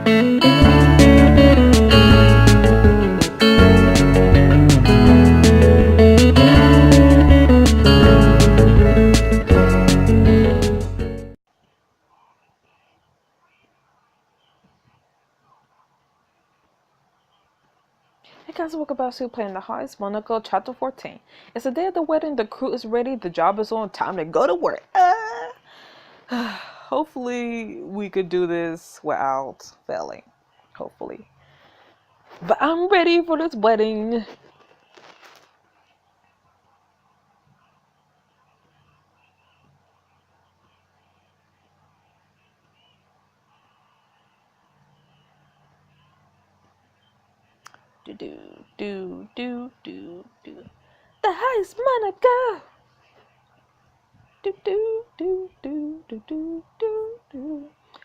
Hey guys, welcome back to playing the Heist, Monaco, chapter 14. It's the day of the wedding, the crew is ready, the job is on, time to go to work. Hopefully we could do this without failing. Hopefully. But I'm ready for this wedding. Do. The Heist, Monaco! Do.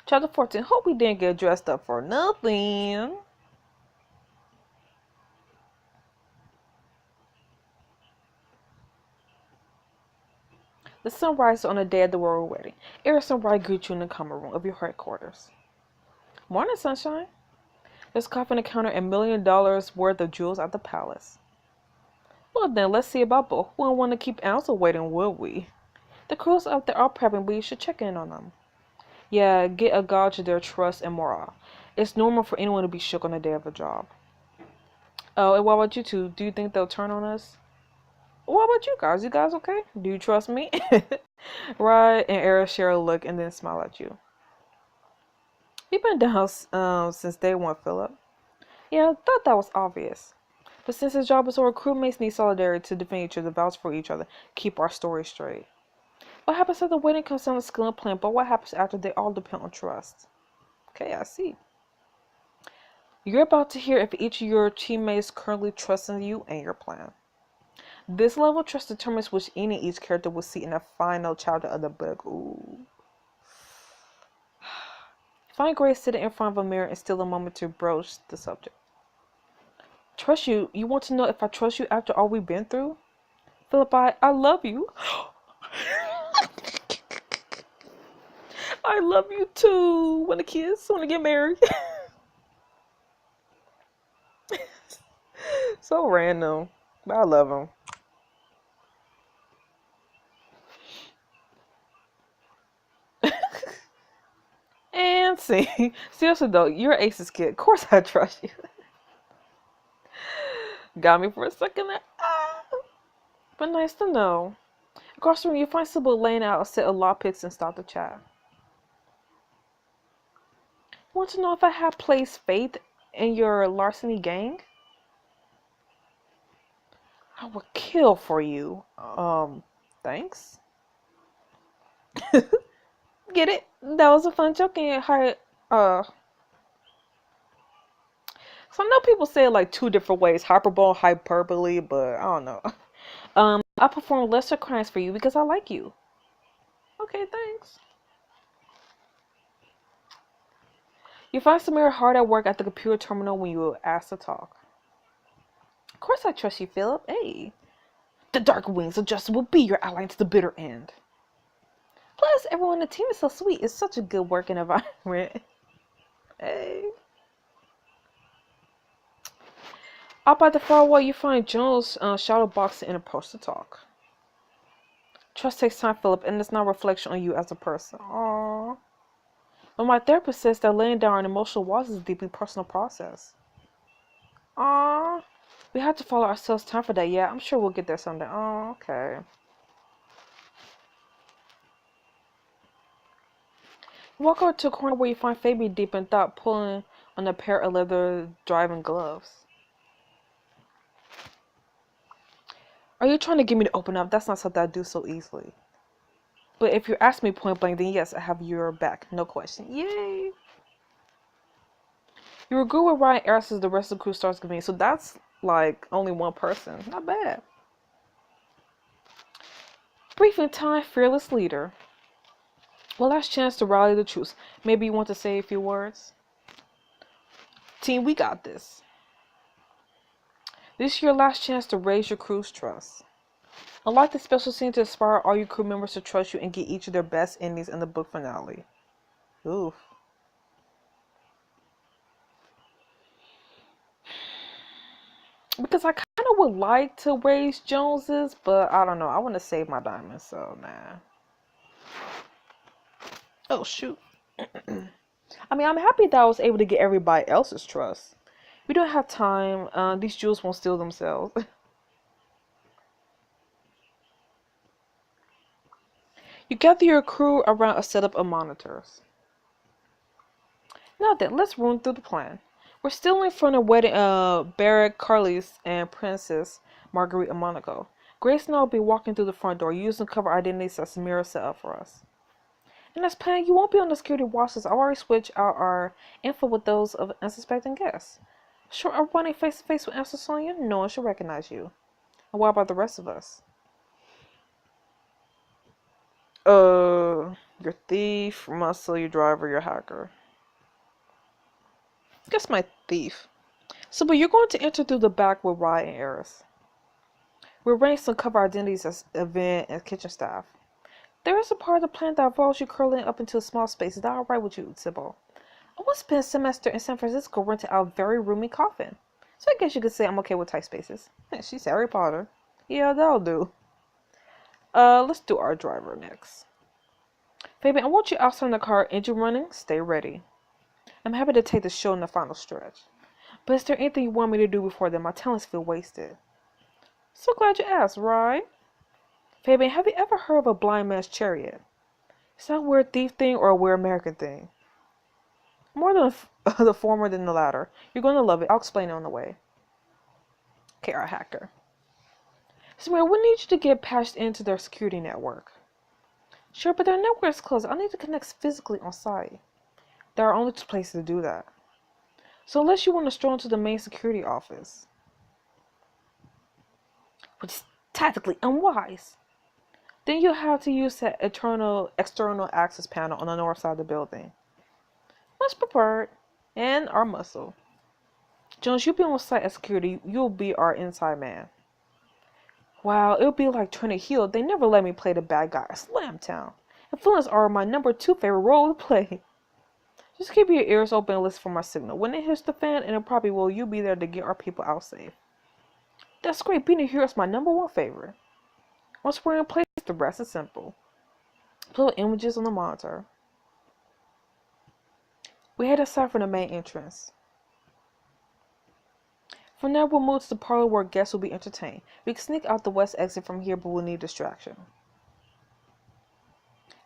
Chapter 14. Hope we didn't get dressed up for nothing. The sun rises on the day of the royal wedding. Eric Sunbright greets you in the common room of your headquarters. Morning, sunshine. There's coffee on the counter and $1 million worth of jewels at the palace. Well then, let's see about both. We don't want to keep Ansel waiting, will we? The crews up there are prepping, but you should check in on them. Yeah, get a gauge of their trust and morale. It's normal for anyone to be shook on the day of a job. Oh, and what about you two? Do you think they'll turn on us? What about you guys? You guys okay? Do you trust me? Right, and Eric share a look and then smile at you. You've been down since day one, Philip. Yeah, I thought that was obvious. But since his job is over, crewmates need solidarity to defend each other, vouch for each other, keep our story straight. What happens after the wedding comes down to skill and plan, but what happens after they all depend on trust? Okay, I see. You're about to hear if each of your teammates currently trusts in you and your plan. This level of trust determines which ending each character will see in the final chapter of the book. Ooh. Find Grace sitting in front of a mirror and steal a moment to broach the subject. Trust you? You want to know if I trust you after all we've been through? Philip, I love you. I love you too. Want to kiss? Want to get married? So random. But I love him. And see. Seriously though, you're Ace's kid. Of course I trust you. Got me for a second there. But nice to know. Across the room, you find Sybil laying out a set of lockpicks and start the chat. Want to know if I have placed faith in your larceny gang? I would kill for you. Thanks. Get it? That was a fun joke and so I know people say it like two different ways, hyperbole, hyperbole, but I don't know. I perform lesser crimes for you because I like you. Okay, thanks. You find Samira hard at work at the computer terminal when you were asked to talk. Of course I trust you, Philip. Hey. The Dark Wings of Justice will be your ally to the bitter end. Plus, everyone on the team is so sweet. It's such a good working environment. Hey. Up at the far wall, you find Jones shadow boxing and approach to talk. Trust takes time, Philip, and it's not a reflection on you as a person. Aww. But my therapist says that laying down on emotional walls is a deeply personal process. Aww. We have to follow ourselves time for that. Yeah, I'm sure we'll get there someday. Oh, okay. You walk over to a corner where you find Fabi deep in thought, pulling on a pair of leather driving gloves. Are you trying to get me to open up? That's not something I do so easily. But if you ask me point blank, then yes, I have your back. No question. Yay! You were good with Ryan Harris as the rest of the crew starts giving, so that's like only one person. Not bad. Briefing time, fearless leader. Well, last chance to rally the troops. Maybe you want to say a few words? Team, we got this. This is your last chance to raise your crew's trust. Unlock the special scene to inspire all your crew members to trust you and get each of their best endings in the book finale. Oof. Because I kind of would like to raise Joneses, but I don't know. I want to save my diamonds, so nah. Oh, shoot. I mean, I'm happy that I was able to get everybody else's trust. We don't have time. These jewels won't steal themselves. You gather your crew around a setup of monitors. Now then, let's run through the plan. We're still in front of wedding Barrack Carlis and Princess Marguerite of Monaco. Grace and I will be walking through the front door using cover identities that Samira set up for us. And as planned, you won't be on the security watches. I already switched out our info with those of unsuspecting guests. Sure, are running face to face with Answer Sonia? No one should recognize you. And what about the rest of us? Your thief, muscle, your driver, your hacker. Guess my thief. So, but you're going to enter through the back with Ryan and Eris. We arranged some cover identities as event and kitchen staff. There is a part of the plan that involves you curling up into a small space. Is that alright with you, Sybil? I once spent a semester in San Francisco renting out a very roomy coffin. So I guess you could say I'm okay with tight spaces. She's Harry Potter. Yeah, that'll do. Let's do our driver next. Baby, I want you outside in the car, engine running. Stay ready. I'm happy to take the show in the final stretch. But is there anything you want me to do before then? My talents feel wasted. So glad you asked, right? Fabian, have you ever heard of a blind man's chariot? Is that a weird thief thing or a weird American thing? More than the former than the latter. You're going to love it. I'll explain it on the way. Okay, our hacker. Samir, we need you to get patched into their security network. Sure, but their network is closed. I need to connect physically on site. There are only two places to do that. So unless you want to stroll into the main security office, which is tactically unwise, then you'll have to use that external access panel on the north side of the building. Much preferred. And our muscle. Jones, you'll be on site as security. You'll be our inside man. Wow, it'll be like Trinity Hill. They never let me play the bad guy at Slam Town. And villains are my number 2 favorite role to play. Just keep your ears open and listen for my signal. When it hits the fan, and it probably will, you'll be there to get our people out safe. That's great. Being a hero is my number 1 favorite. Once we're in place, the rest is simple. Put images on the monitor. We head aside from the main entrance. From there, we'll move to the parlor where guests will be entertained. We can sneak out the west exit from here, but we'll need distraction.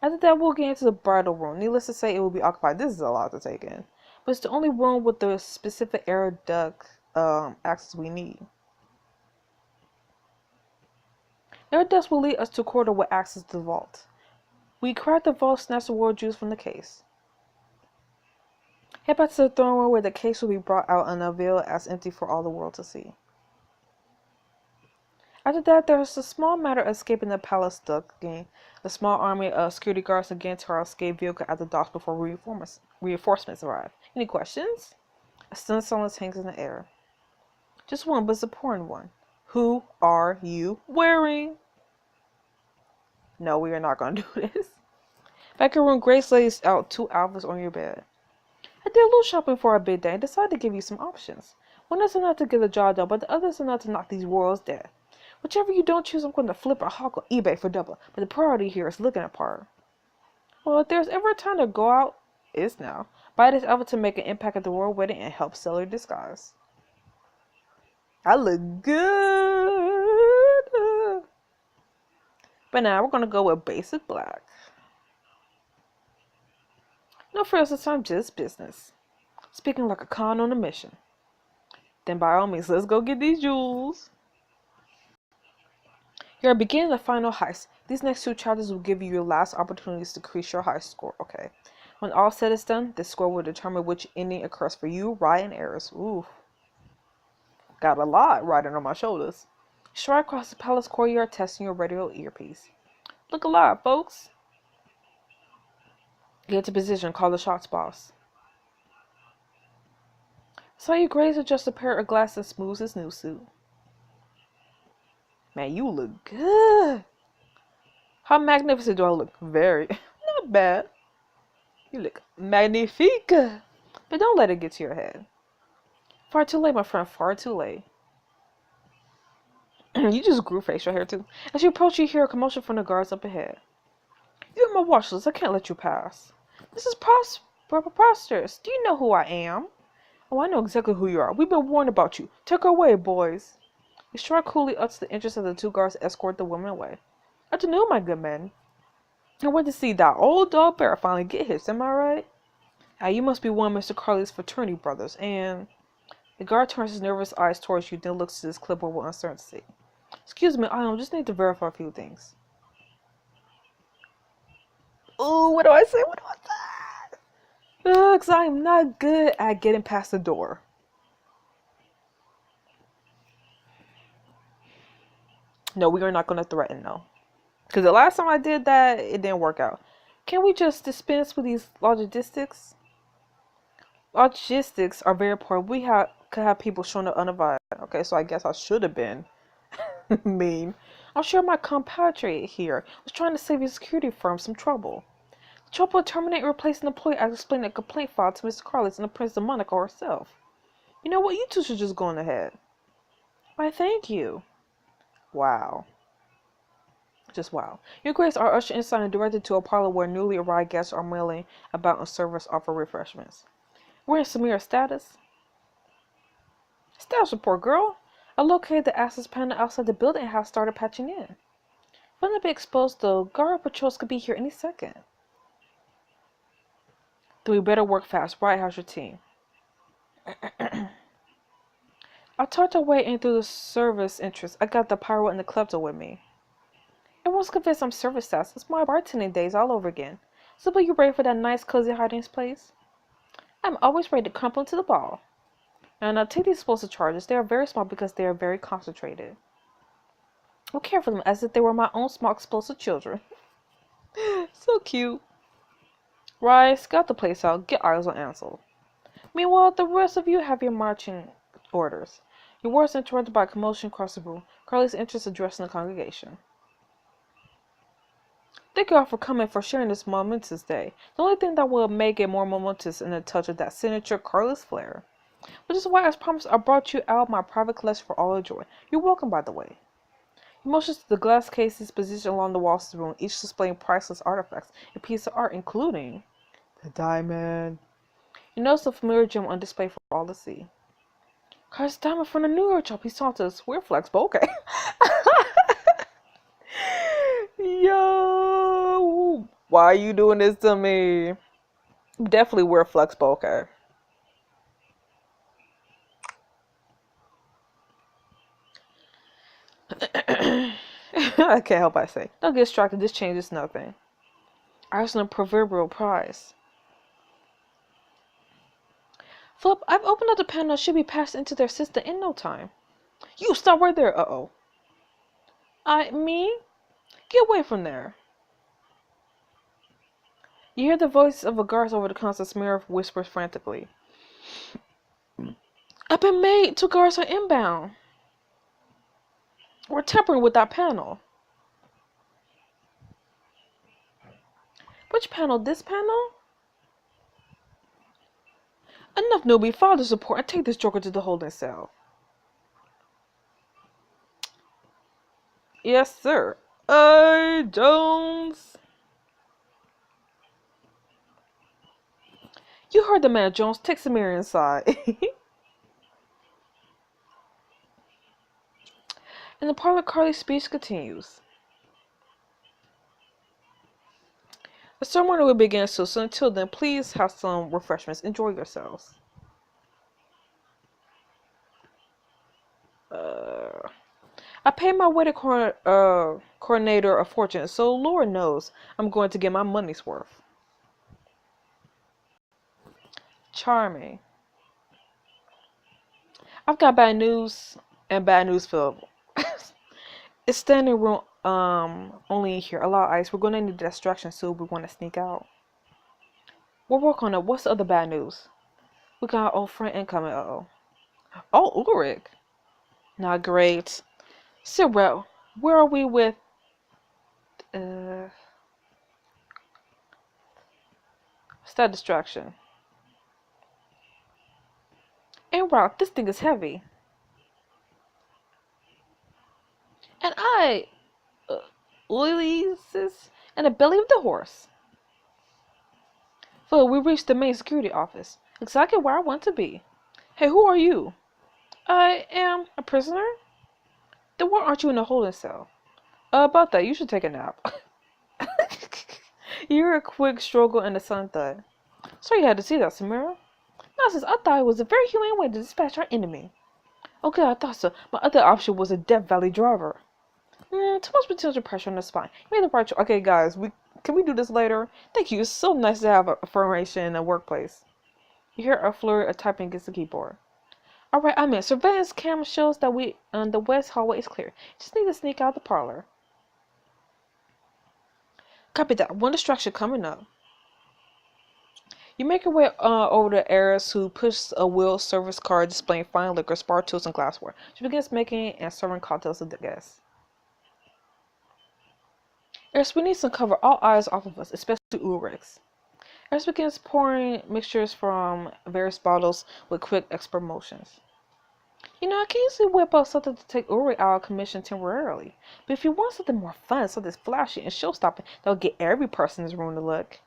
After that, we'll get into the bridal room. Needless to say, it will be occupied. This is a lot to take in. But it's the only room with the specific air duct access we need. Air ducts will lead us to a corridor with access to the vault. We crack the vault, snatch the royal juice from the case. Head back to the throne room where the case will be brought out and unveiled as empty for all the world to see. After that, there is a small matter of escaping the palace duct game. A small army of security guards again to our escape vehicle at the docks before reinforcements arrive. Any questions? A stunned silence hangs in the air. Just one, but it's an important one. Who are you wearing? No, we are not going to do this. Back in room, Grace lays out 2 outfits on your bed. I did a little shopping for our big day and decided to give you some options. One is enough to get the job done, but the other is enough to knock these royals dead. Whichever you don't choose, I'm going to flip or hawk on eBay for double, but the priority here is looking at par. Well, if there's ever a time to go out, it's now. Buy this outfit to make an impact at the royal wedding and help sell your disguise. I look good. But now we're going to go with basic black. No frills this time, just business. Speaking like a con on a mission. Then by all means, let's go get these jewels. You're beginning the final heist. These next 2 chapters will give you your last opportunities to increase your heist score. Okay. When all said is done, this score will determine which ending occurs for you, Ryan, and Eris. Ooh. Got a lot riding on my shoulders. Stride across the palace courtyard, testing your radio earpiece. Look alive, folks. Get to position. Call the shots, boss. Saw you Grace adjust a pair of glasses and smooths his new suit. Man, you look good. How magnificent do I look? Very. Not bad. You look magnifique. But don't let it get to your head. Far too late, my friend. Far too late. You just grew facial hair too. As you approach, you hear a commotion from the guards up ahead. You're my watch list. I can't let you pass. This is preposterous. Do you know who I am? Oh, I know exactly who you are. We've been warned about you. Take her away, boys. The shark coolly ups the interest of the two guards to escort the woman away. Afternoon, my good men. I went to see that old dog bear finally get his, am I right? Ah, you must be one of Mr. Carly's fraternity brothers, and... The guard turns his nervous eyes towards you, then looks at his clipboard with uncertainty. Excuse me, I just need to verify a few things. Ooh, what do I say? What do I say? Because I'm not good at getting past the door. No, we are not going to threaten, no. Because the last time I did that, it didn't work out. Can we just dispense with these logistics? Logistics are very important. Could have people showing up uninvited. Okay, so I guess I should have been mean. I'm sure my compatriot here was trying to save your security firm some trouble. The trouble of terminating and replacing an employee as explained a complaint filed to Mr. Carlos and the Princess of Monaco herself. You know what? You two should just go on ahead. Why, thank you. Wow. Just wow. Your Grace are ushered inside and directed to a parlor where newly arrived guests are milling about and servers offer refreshments. We're in Samira's status. Status report, girl. I located the access panel outside the building and have started patching in. When they be exposed though, guard patrols could be here any second. Then we better work fast. Right, how's your team? I talked our way in through the service entrance. I got the pyro and the klepto with me. Everyone's convinced I'm service staff. It's my bartending days all over again. So, are you ready for that nice, cozy hiding place? I'm always ready to crumple into the ball. And now take these explosive charges. They are very small because they are very concentrated. I'll care for them as if they were my own small explosive children. So cute. Right, scout the place out. Get eyes on Ansel. Meanwhile, the rest of you have your marching orders. Your words interrupted by commotion across the room. Carly's interest addressing the congregation. Thank you all for coming, for sharing this momentous day. The only thing that will make it more momentous in the touch of that signature Carlos flair. Which is why, as promised, I brought you out my private collection for all enjoy. You're welcome, by the way. He motions to the glass cases positioned along the walls of the room, each displaying priceless artifacts and pieces of art, including the diamond. You notice the familiar gem on display for all to see. Carlos diamond from the New York shop. He taunted us. We're flexible, okay. Yo, why are you doing this to me? Definitely wear flexible, okay. I can't help but say. Don't get distracted. This changes nothing. Arsenal proverbial prize. Flip, I've opened up the panel that should be passed into their system in no time. You stop right there. Uh-oh. Me? Get away from there. You hear the voice of a guard over the console. Smith whispers frantically. I've been made. 2 guards are inbound. We're tampering with that panel. Which panel? This panel? Enough, newbie. Father support and take this joker to the holding cell. Yes, sir. Jones. You heard the man, Jones. Take Samir inside. And the parlor Carly's speech continues. The ceremony will begin soon, so until then, please have some refreshments. Enjoy yourselves. I paid my wedding coordinator a fortune, so Lord knows I'm going to get my money's worth. Charming. I've got bad news and bad news for it's standing room only in here. A lot of ice. We're gonna need distraction soon. We want to sneak out. We'll work on it. What's the other bad news? We got our old friend incoming. Uh-oh. Oh, Ulrich. Not great. Cyril, where are we with what's that distraction? And Rock, this thing is heavy. Why? Lilies and the belly of the horse. So we reached the main security office. Exactly where I want to be. Hey, who are you? I am a prisoner? Then why aren't you in a holding cell? About that, you should take a nap. You hear a quick struggle and the sun thud. Sorry you had to see that, Samira. Nonsense, I thought it was a very humane way to dispatch our enemy. Okay, I thought so. My other option was a Death Valley driver. Too much potential pressure on the spine. You made the right choice. Okay, guys, can we do this later? Thank you. It's so nice to have affirmation in the workplace. You hear a flurry of typing against the keyboard. Alright, I'm in. Surveillance camera shows that the west hallway is clear. Just need to sneak out the parlor. Copy that. One distraction coming up. You make your way over to Eris, who pushes a wheeled service car displaying fine liquor, bar tools, and glassware. She begins making and serving cocktails to the guests. Eris, we need some cover. All eyes off of us, especially Ulrich's. Eris begins pouring mixtures from various bottles with quick, expert motions. You know, I can easily whip up something to take Ulrich out of commission temporarily. But if you want something more fun, something flashy and show-stopping that'll get every person in this room to look,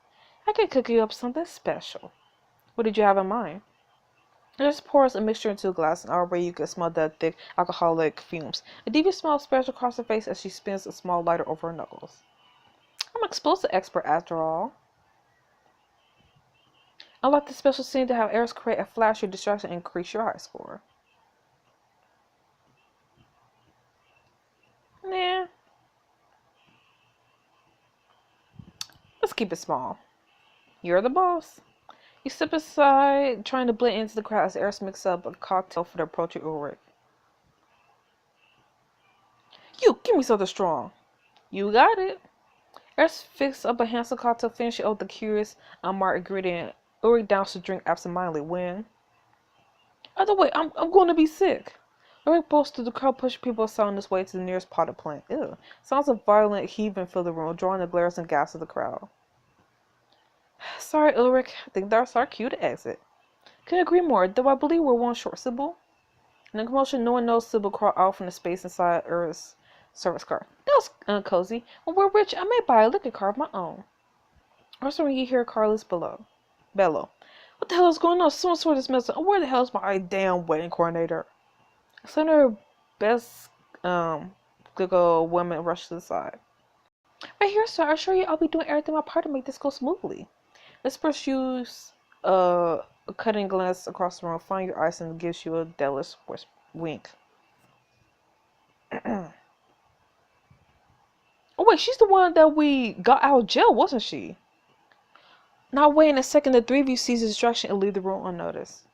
I can cook you up something special. What did you have in mind? Eris pours a mixture into a glass, and already you can smell the thick, alcoholic fumes. A devious smile spreads across her face as she spins a small lighter over her knuckles. I'm an explosive expert after all. Unlock the special scene to have Eris create a flashy distraction and increase your high score. Nah. Let's keep it small. You're the boss. You step aside, trying to blend into the crowd as Eris mixes up a cocktail for the approaching Ulrich. You, give me something strong. You got it. Eris fixed up a handsome cocktail, finishing up the curious, unmarked ingredient. Ulrich downs the drink absentmindedly when... Other way, I'm going to be sick. Ulrich bolts through the crowd, pushing people aside on his way to the nearest potted plant. Ew. Sounds of violent heaving fill the room, drawing the glares and gasps of the crowd. Sorry, Ulrich. I think that's our cue to exit. Couldn't agree more, though I believe we're one short, Sybil. In the commotion, no one knows Sybil crawled out from the space inside Eris' service car. That was cozy. When we're rich, I may buy a liquor car of my own. Also, when you hear Carlos bellow. What the hell is going on? Someone sort of smells. Where the hell is my damn wedding coordinator? Some of her best good old women rush to the side. Right here, sir. I assure you I'll be doing everything in my part to make this go smoothly. This pursues a cutting glance across the room, finds your eyes, and gives you a devilish wink. Oh wait, she's the one that we got out of jail, wasn't she? Not waiting a second, the three of you seize the distraction and leave the room unnoticed.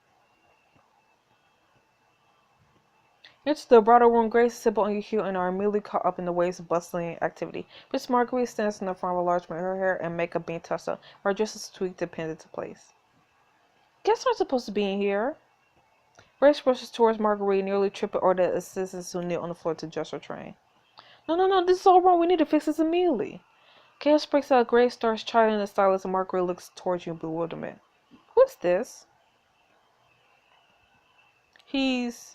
It's the bridal room. Grace and Sybil on your heel and are immediately caught up in the waves of bustling activity. Miss Marguerite stands in the front of a large mirror, her hair and makeup being touched up, her dress is tweaked and pinned into place. Guests aren't supposed to be in here. Grace rushes towards Marguerite, nearly tripping over the assistants who kneel on the floor to adjust her train. No, this is all wrong. We need to fix this immediately. Chaos breaks out. Grace starts chiding the stylist, and Marguerite looks towards you in bewilderment. Who's this? He's...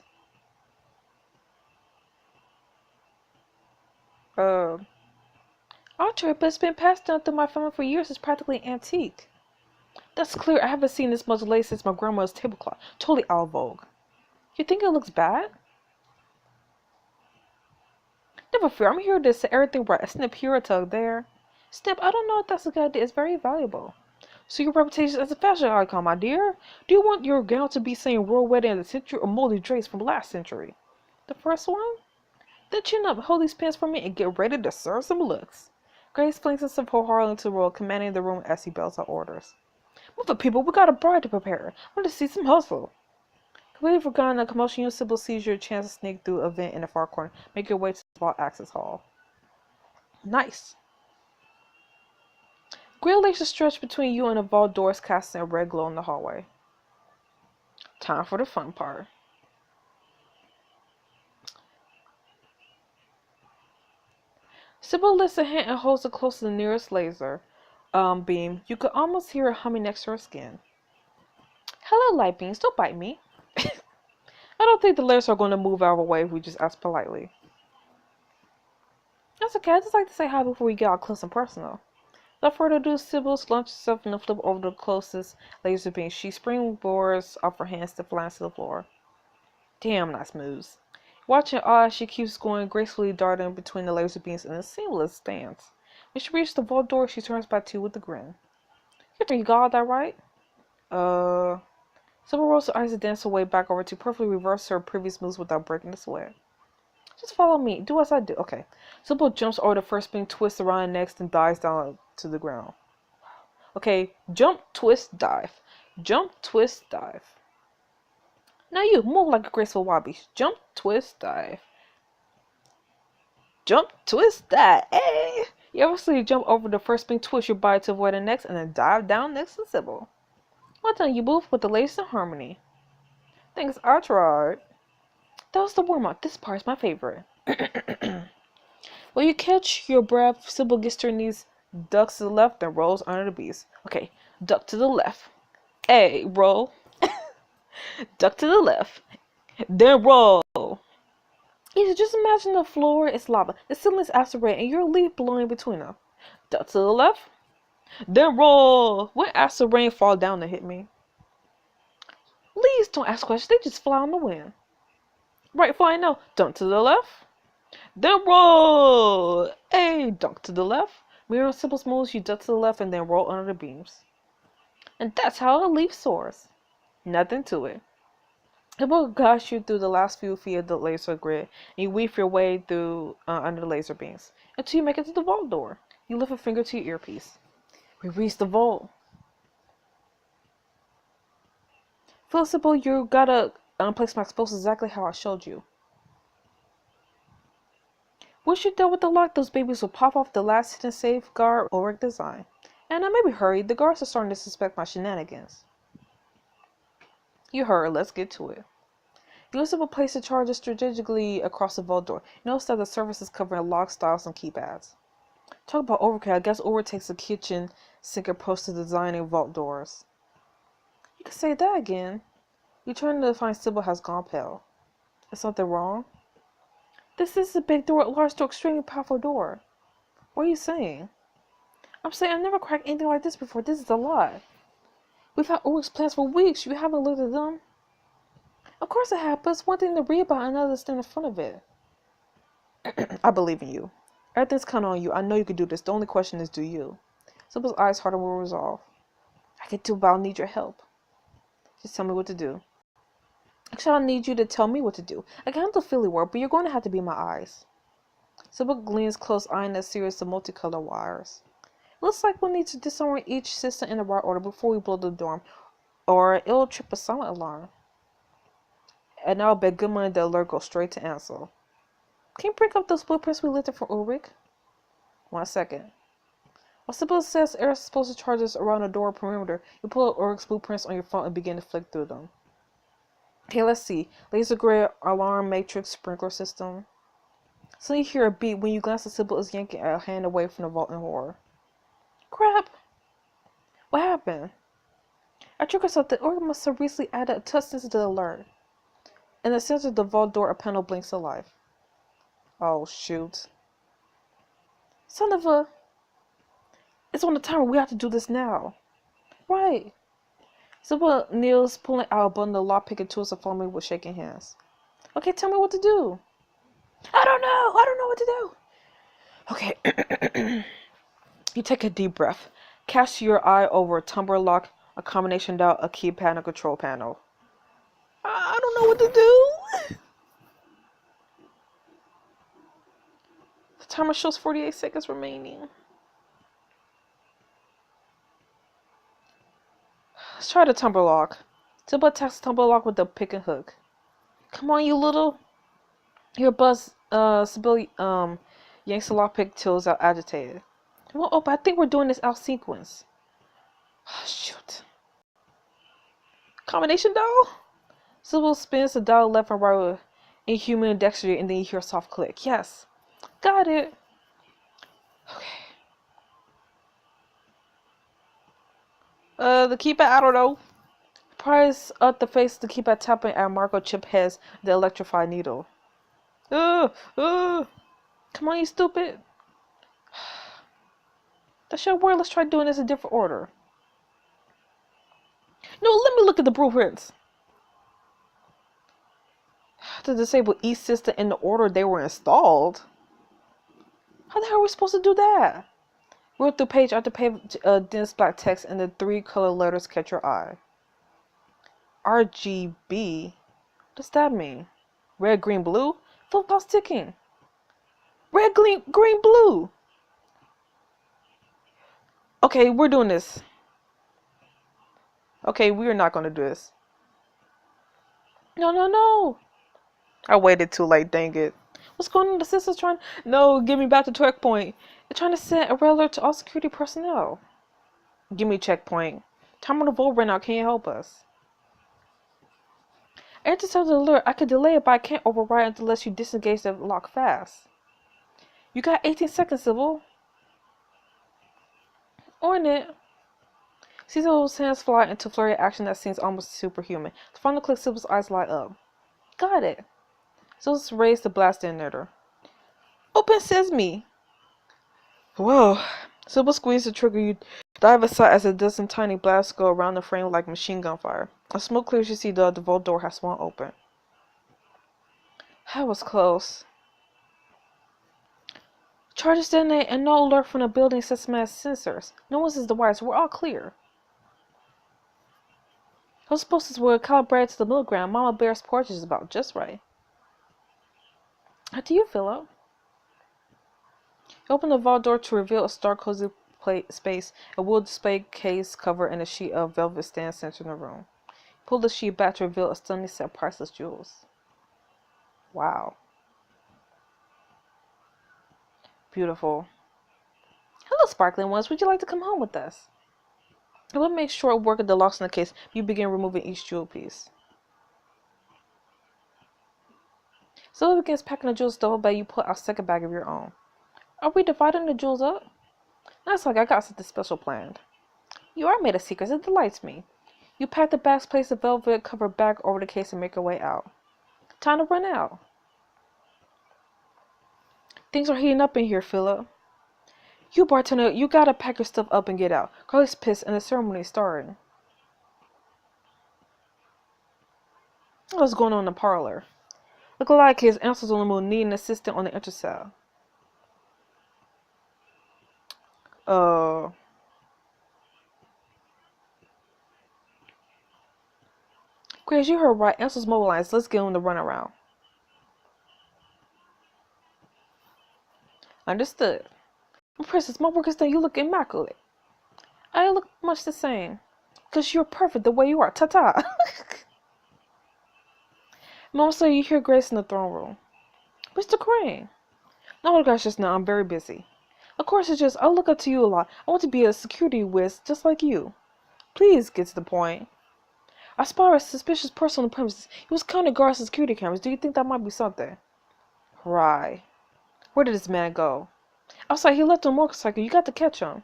Archery, but it's been passed down through my family for years. It's practically antique. That's clear. I haven't seen this much lace since my grandmother's tablecloth. Totally out of vogue. You think it looks bad? Never fear. I'm here to set everything right. A snip here, a tug there. Snip, I don't know if that's a good idea. It's very valuable. So your reputation as a fashion icon, my dear? Do you want your gown to be saying royal wedding of the century or moldy drapes from last century? The first one? Then chin up, hold these pants for me, and get ready to serve some looks. Grace flings himself wholeheartedly to the role, commanding the room as he bells out orders. Move it, people, we got a bride to prepare. I want to see some hustle. Completely forgotten the commotion, you and Sybil seize your chance to sneak through a vent in the far corner. Make your way to the small access hall. Nice. Grille lasers stretch between you and the vault doors, casting a red glow in the hallway. Time for the fun part. Sybil lifts a hand and holds it close to the nearest laser beam. You could almost hear it humming next to her skin. Hello, light beams. Don't bite me. I don't think the lasers are going to move out of the way if we just ask politely. That's okay. I just like to say hi before we get all close and personal. Without further ado, Sybil launches herself and flip over the closest laser beam. She springboards off her hands to fly to the floor. Damn, nice moves. Watching awe, she keeps going, gracefully darting between the laser beams in a seamless dance. When she reaches the vault door, she turns back to you with a grin. You got all that right? Sybil rolls her eyes and dances her way back over to perfectly reverse her previous moves without breaking the sweat. Just follow me. Do as I do. Okay. Sybil jumps over the first beam, twists around next, and dives down to the ground. Okay. Jump, twist, dive. Jump, twist, dive. Now you move like a graceful wallaby. Jump, twist, dive. Jump, twist, dive. Hey! You obviously jump over the first beam, twist your body to avoid the next, and then dive down next to Sybil. Well done, you move with the latest in harmony. Thanks, I tried. That was the warm-up. This part is my favorite. When you catch your breath, Sybil gets to her knees, ducks to the left, then rolls under the beast. Okay, duck to the left. A, roll. Duck to the left. Then roll. Easy, just imagine the floor is lava, the ceiling is acid rain, and your leaf blowing between them. Duck to the left. Then roll. When acid rain fall down to hit me? Leaves don't ask questions, they just fly on the wind. Right, flying now. Dunk to the left. Then roll. Hey, dunk to the left. Mirror Sybil's moves, you duck to the left and then roll under the beams. And that's how a leaf soars. Nothing to it. Sybil guides you through the last few feet of the laser grid, and you weave your way through under the laser beams until you make it to the vault door. You lift a finger to your earpiece. We reached the vault. Feel Sybil, you gotta place my explosives exactly how I showed you. Once you're done with the lock, those babies will pop off the last hidden safeguard Ulrich design. And maybe hurry, the guards are starting to suspect my shenanigans. You heard, let's get to it. You also place the charges strategically across the vault door. Notice that the surface is covered in lock styles and keypads. Talk about overkill, I guess Ulrich takes a kitchen sink approach to designing vault doors. You can say that again. You turn to find Sybil has gone pale. Is something wrong? This is a big door, a large door, extremely powerful door. What are you saying? I'm saying I've never cracked anything like this before. This is a lot. We've had Ulrich's plans for weeks. You haven't looked at them? Of course I have, but it's one thing to read about and another to stand in front of it. I believe in you. Everything's counting on you. I know you can do this. The only question is, do you? Sybil's eyes harden with resolve. I can do, but I'll need your help. Just tell me what to do. Actually, I'll need you to tell me what to do. I can handle Philly work, but you're going to have to be my eyes. Sybil leans close, eyeing a series of multicolored wires. It looks like we'll need to disorient each system in the right order before we blow the dorm, or it'll trip a silent alarm. And I'll bet good money the alert goes straight to Ansel. Can you bring up those blueprints we lifted from Ulrich? 1 second. While Sybil says air explosive charges around the door perimeter, you pull out Ulrich's blueprints on your phone and begin to flick through them. Okay, let's see. Laser grid, alarm matrix, sprinkler system. So you hear a beat when you glance at Sybil is yanking a hand away from the vault in horror. Crap! What happened? I tricked herself that Ulrich must have recently added a touch sensor to the alert. In the center of the vault door, a panel blinks to life. Oh, shoot. Son of a... It's on the timer. We have to do this now. Right. Sybil kneels, pulling out a bundle of lock-picking tools and following me with shaking hands. Okay, tell me what to do. I don't know what to do. Okay. You take a deep breath. Cast your eye over a tumbler lock, a combination dial, a keypad, and a control panel. I don't know what to do. The timer shows 48 seconds remaining. Let's try the tumbler lock. Sybil attacks the tumbler lock with the pick and hook. Come on, you little. Your buzz, Sybil, yanks the lockpick tools out agitated. Well, oh, but I think we're doing this out sequence. Oh, shoot. Combination dial? Sybil spins the dial left and right with inhuman dexterity, and then you hear a soft click. Yes. Got it. Okay. The keypad, I don't know. Pries up the face to keep tapping at Marco Chip heads the electrified needle. Come on, you stupid. That's your word. Let's try doing this in a different order. No, let me look at the blueprints. To disable each system in the order they were installed. How the hell are we supposed to do that? Roll through page after page, dense black text, and the 3 color letters catch your eye. RGB? What does that mean? Red, green, blue? Flip flop's ticking. Red, green, blue. Okay, we're doing this. Okay, we're not going to do this. No. I waited too late, dang it. What's going on? The sister's trying... No, give me back to checkpoint. They're trying to send a red alert to all security personnel. Give me checkpoint. Time on the vote right now. Can you help us? I intercepted the alert. I could delay it, but I can't override it unless you disengage the lock fast. You got 18 seconds, Sybil. On it. Sybil's hands fly into flurry of action that seems almost superhuman. The final click, Sybil's eyes light up. Got it. Sybil's raised the blast detonator. Open sesame. Whoa. Sybil squeezed the trigger. You dive aside as a dozen tiny blasts go around the frame like machine gun fire. As smoke clears, you see the vault door has swung open. That was close. Charges detonate and no alert from the building systematic sensors. No one sees the wires. We're all clear. Those posters were calibrated to the milligram. Mama Bear's porch is about just right. How do you feel up? You open the vault door to reveal a stark, cozy space, a wood display case cover, and a sheet of velvet stand centered in the room. Pull the sheet back to reveal a stunning set of priceless jewels. Wow. Beautiful. Hello, sparkling ones. Would you like to come home with us? I will make short work of the locks in the case. You begin removing each jewel piece. So it begins packing the jewels to the whole bag. You pull out a second bag of your own. Are we dividing the jewels up? That's like I got something special planned. You are made of secrets. It delights me. You pack the bags, place the velvet cover back over the case, and make your way out. Time to run out. Things are heating up in here, Philip. You bartender, you gotta pack your stuff up and get out. Carly's pissed and the ceremony is starting. What's going on in the parlor? Look like his answers on the moon, need an assistant on the intercell. Grace, you heard right. Answers mobilized. Let's get on the runaround. Understood. Princess, my work is done. You look immaculate. I look much the same. Because you're perfect the way you are. Ta-ta. Mom, so you hear Grace in the throne room. Mr. Crane. No, gosh, just now. I'm very busy. Of course, it's just, I look up to you a lot. I want to be a security whiz just like you. Please get to the point. I spotted a suspicious person on the premises. He was counting guards and security cameras. Do you think that might be something? Right. Where did this man go? Outside, he left on a motorcycle. You got to catch him.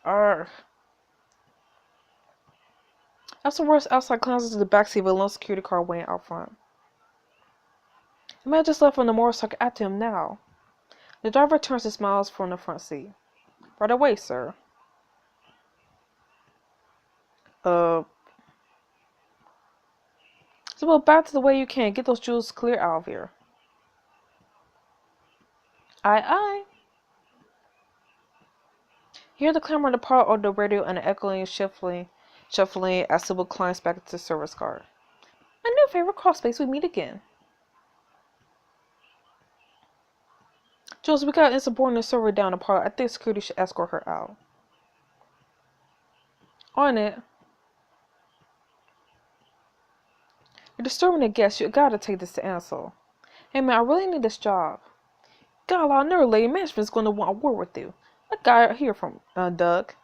Arrgh. Afterwards, outside clowns into the backseat of a lone security car waiting out front. The man just left on the motorcycle after him now. The driver turns and smiles from the front seat. Right away, sir. So well, back to the way you can. Get those jewels clear out of here. Aye, aye. You hear the clamor in the parlor over the radio and the echoing shuffling as Sybil climbs back into the service car. My new favorite crawl space. We meet again. Jules, we got an insubordinate server down the parlor. I think security should escort her out. On it. You're disturbing the guests. You gotta take this to Ansel. Hey man, I really need this job. Got a lot of nerve, lady. Management's gonna want a word with you. A guy here from Doug.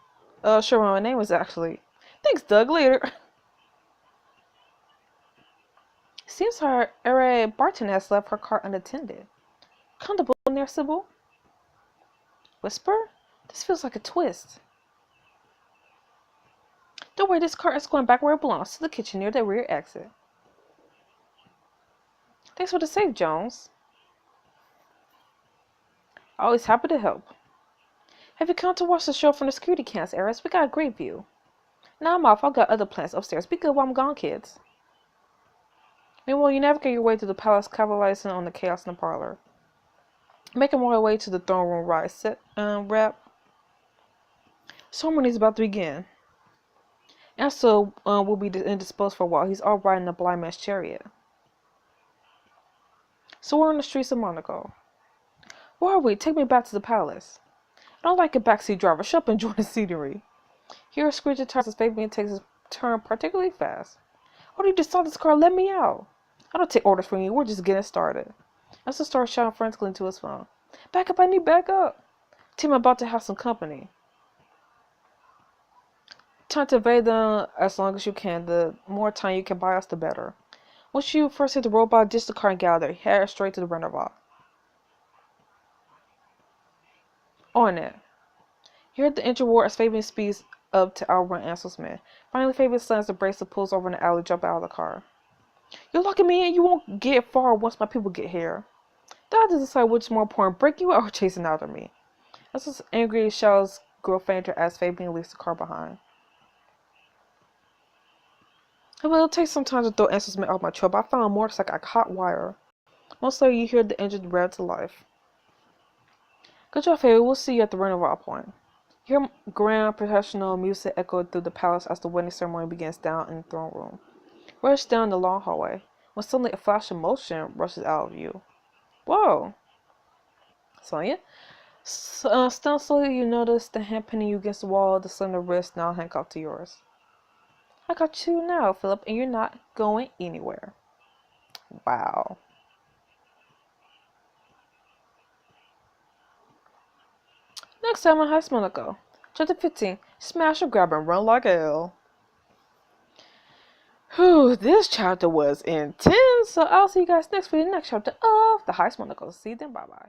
Sure, my name is actually. Thanks, Doug. Later. Seems her area bartender has left her car unattended. Comfortable in there, Sybil? Whisper? This feels like a twist. Don't worry, this car is going back where it belongs, to the kitchen near the rear exit. Thanks for the save, Jones. Always happy to help. Have you come to watch the show from the security cams, Eris? We got a great view. Now I'm off. I've got other plans upstairs. Be good while I'm gone, kids. Meanwhile, you navigate your way to the palace, capitalizing on the chaos in the parlor. Making my way to the throne room ride. Rep. Ceremony is about to begin. Ansel will be indisposed for a while. He's all riding the blind man's chariot. So we're on the streets of Monaco. Where are we? Take me back to the palace. I don't like a backseat driver. Shut up and enjoy the scenery. Here, Screecher turns his baby and takes his turn particularly fast. Oh, you just saw this car? Let me out. I don't take orders from you. We're just getting started. Ansel starts shouting frantically into his phone. Back up, I need back up. Tim, I'm about to have some company. Time to evade them as long as you can. The more time you can buy us, the better. Once you first hit the robot, ditch the car and gather. Head straight to the rental. On it. You heard the engine roar as Fabian speeds up to outrun Ansel's men. Finally, Fabian slams the brakes and pulls over in the alley, jump out of the car. You're locking me in. You won't get far once my people get here. Then I have to decide which is more important, breaking you out or chasing after me. Ansel's angry shouts grow fainter as Fabian leaves the car behind. It'll take some time to throw Ansel's men off my trail, but I found a motorcycle like a hot wire. Most likely you hear the engine rev to life. Good job, Fabian. We'll see you at the rental point. You hear grand professional music echoed through the palace as the wedding ceremony begins down in the throne room. Rush down the long hallway, when suddenly a flash of motion rushes out of you. Whoa! Sonia? Still slowly you notice the hand pinning you against the wall, the slender wrist now handcuffed to yours. I got you now, Philip, and you're not going anywhere. Wow. Next time on Heist Monaco. Chapter 15. Smash or grab and run like hell. Whew, this chapter was intense. So I'll see you guys next for the next chapter of the Heist Monaco. See you then. Bye-bye.